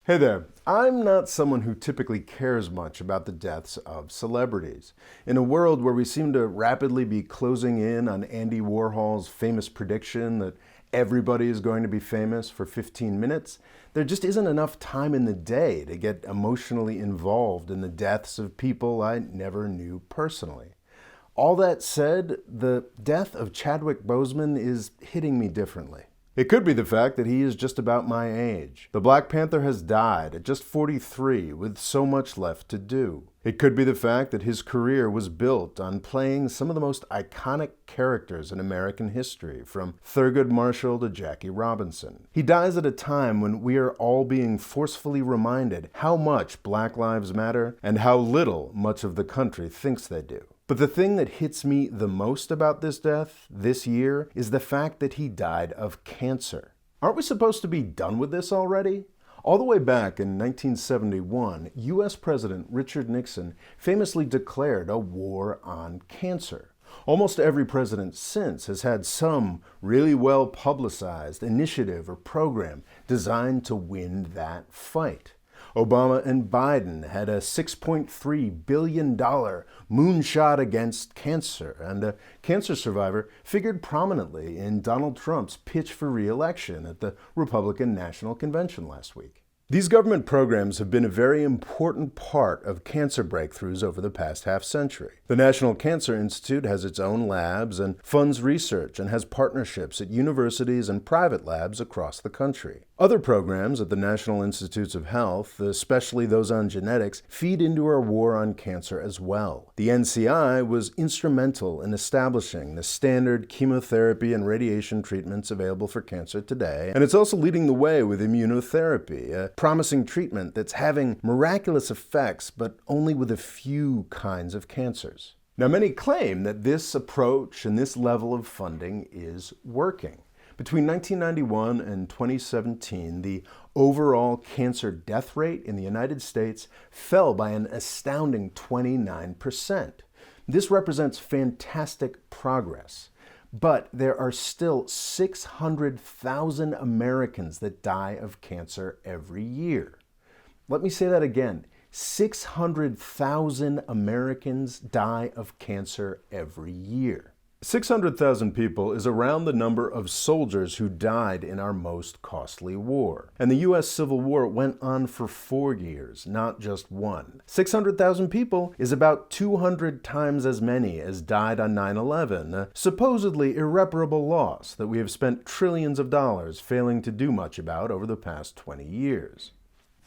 Hey there. I'm not someone who typically cares much about the deaths of celebrities. In a world where we seem to rapidly be closing in on Andy Warhol's famous prediction that everybody is going to be famous for 15 minutes, there just isn't enough time in the day to get emotionally involved in the deaths of people I never knew personally. All that said, the death of Chadwick Boseman is hitting me differently. It could be the fact that he is just about my age. The Black Panther has died at just 43 with so much left to do. It could be the fact that his career was built on playing some of the most iconic characters in American history, from Thurgood Marshall to Jackie Robinson. He dies at a time when we are all being forcefully reminded how much Black lives matter and how little much of the country thinks they do. But the thing that hits me the most about this death this year is the fact that he died of cancer. Aren't we supposed to be done with this already? All the way back in 1971, U.S. President Richard Nixon famously declared a war on cancer. Almost every president since has had some really well-publicized initiative or program designed to win that fight. Obama and Biden had a $6.3 billion moonshot against cancer, and a cancer survivor figured prominently in Donald Trump's pitch for re-election at the Republican National Convention last week. These government programs have been a very important part of cancer breakthroughs over the past half-century. The National Cancer Institute has its own labs and funds research and has partnerships at universities and private labs across the country. Other programs at the National Institutes of Health, especially those on genetics, feed into our war on cancer as well. The NCI was instrumental in establishing the standard chemotherapy and radiation treatments available for cancer today, and it's also leading the way with immunotherapy, a promising treatment that's having miraculous effects, but only with a few kinds of cancers. Now, many claim that this approach and this level of funding is working. Between 1991 and 2017, the overall cancer death rate in the United States fell by an astounding 29%. This represents fantastic progress. But there are still 600,000 Americans that die of cancer every year. Let me say that again. 600,000 Americans die of cancer every year. 600,000 people is around the number of soldiers who died in our most costly war. And the U.S. Civil War went on for 4 years, not just one. 600,000 people is about 200 times as many as died on 9/11, a supposedly irreparable loss that we have spent trillions of dollars failing to do much about over the past 20 years.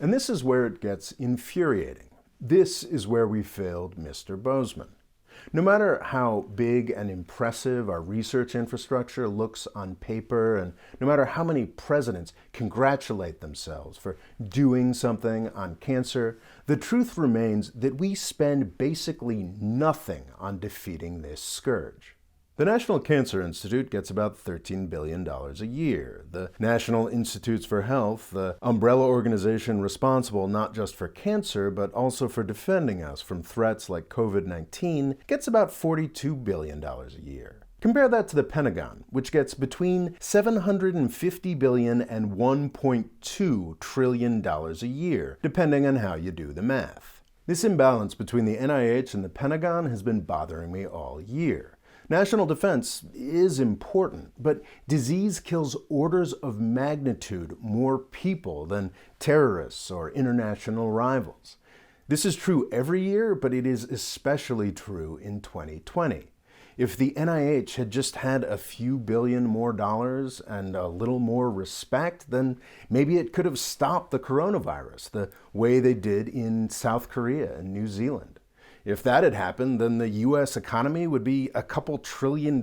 And this is where it gets infuriating. This is where we failed Mr. Boseman. No matter how big and impressive our research infrastructure looks on paper, and no matter how many presidents congratulate themselves for doing something on cancer, the truth remains that we spend basically nothing on defeating this scourge. The National Cancer Institute gets about $13 billion a year. The National Institutes for Health, the umbrella organization responsible not just for cancer, but also for defending us from threats like COVID-19, gets about $42 billion a year. Compare that to the Pentagon, which gets between $750 billion and $1.2 trillion a year, depending on how you do the math. This imbalance between the NIH and the Pentagon has been bothering me all year. National defense is important, but disease kills orders of magnitude more people than terrorists or international rivals. This is true every year, but it is especially true in 2020. If the NIH had just had a few billion more dollars and a little more respect, then maybe it could have stopped the coronavirus the way they did in South Korea and New Zealand. If that had happened, then the U.S. economy would be a couple $1 trillion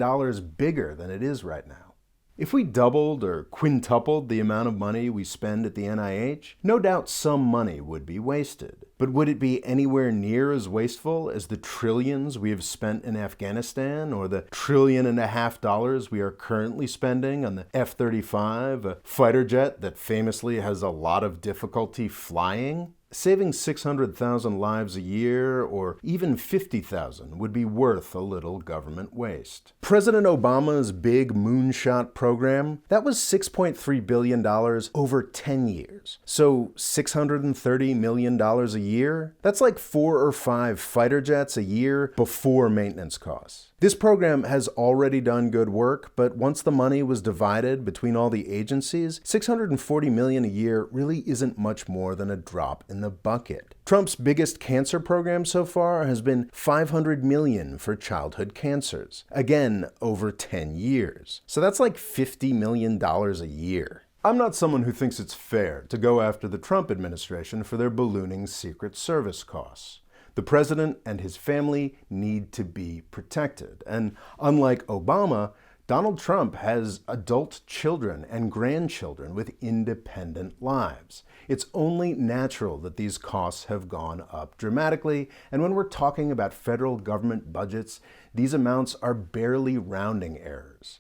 bigger than it is right now. If we doubled or quintupled the amount of money we spend at the NIH, no doubt some money would be wasted. But would it be anywhere near as wasteful as the trillions we have spent in Afghanistan, or the $1.5 trillion we are currently spending on the F-35, a fighter jet that famously has a lot of difficulty flying? Saving 600,000 lives a year, or even 50,000, would be worth a little government waste. President Obama's big moonshot program, that was $6.3 billion over 10 years. So $630 million a year? That's like 4 or 5 fighter jets a year before maintenance costs. This program has already done good work, but once the money was divided between all the agencies, $640 million a year really isn't much more than a drop in the bucket. Trump's biggest cancer program so far has been $500 million for childhood cancers. Again, over 10 years. So that's like $50 million a year. I'm not someone who thinks it's fair to go after the Trump administration for their ballooning Secret Service costs. The president and his family need to be protected. And unlike Obama, Donald Trump has adult children and grandchildren with independent lives. It's only natural that these costs have gone up dramatically, and when we're talking about federal government budgets, these amounts are barely rounding errors.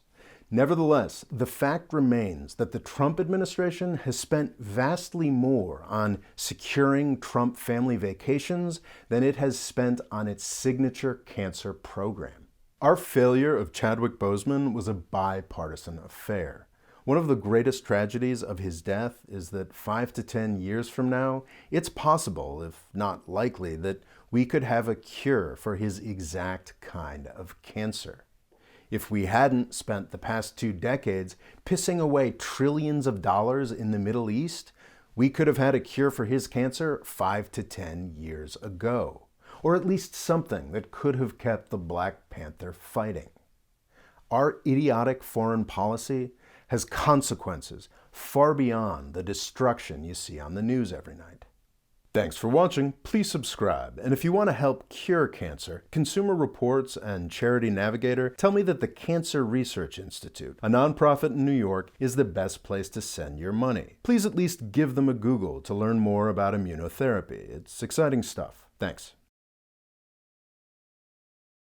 Nevertheless, the fact remains that the Trump administration has spent vastly more on securing Trump family vacations than it has spent on its signature cancer program. Our failure of Chadwick Boseman was a bipartisan affair. One of the greatest tragedies of his death is that 5 to 10 years from now, it's possible, if not likely, that we could have a cure for his exact kind of cancer. If we hadn't spent the past 2 decades pissing away trillions of dollars in the Middle East, we could have had a cure for his cancer 5 to 10 years ago. Or at least something that could have kept the Black Panther fighting. Our idiotic foreign policy has consequences far beyond the destruction you see on the news every night. Thanks for watching. Please subscribe. And if you want to help cure cancer, Consumer Reports and Charity Navigator tell me that the Cancer Research Institute, a nonprofit in New York, is the best place to send your money. Please at least give them a Google to learn more about immunotherapy. It's exciting stuff. Thanks.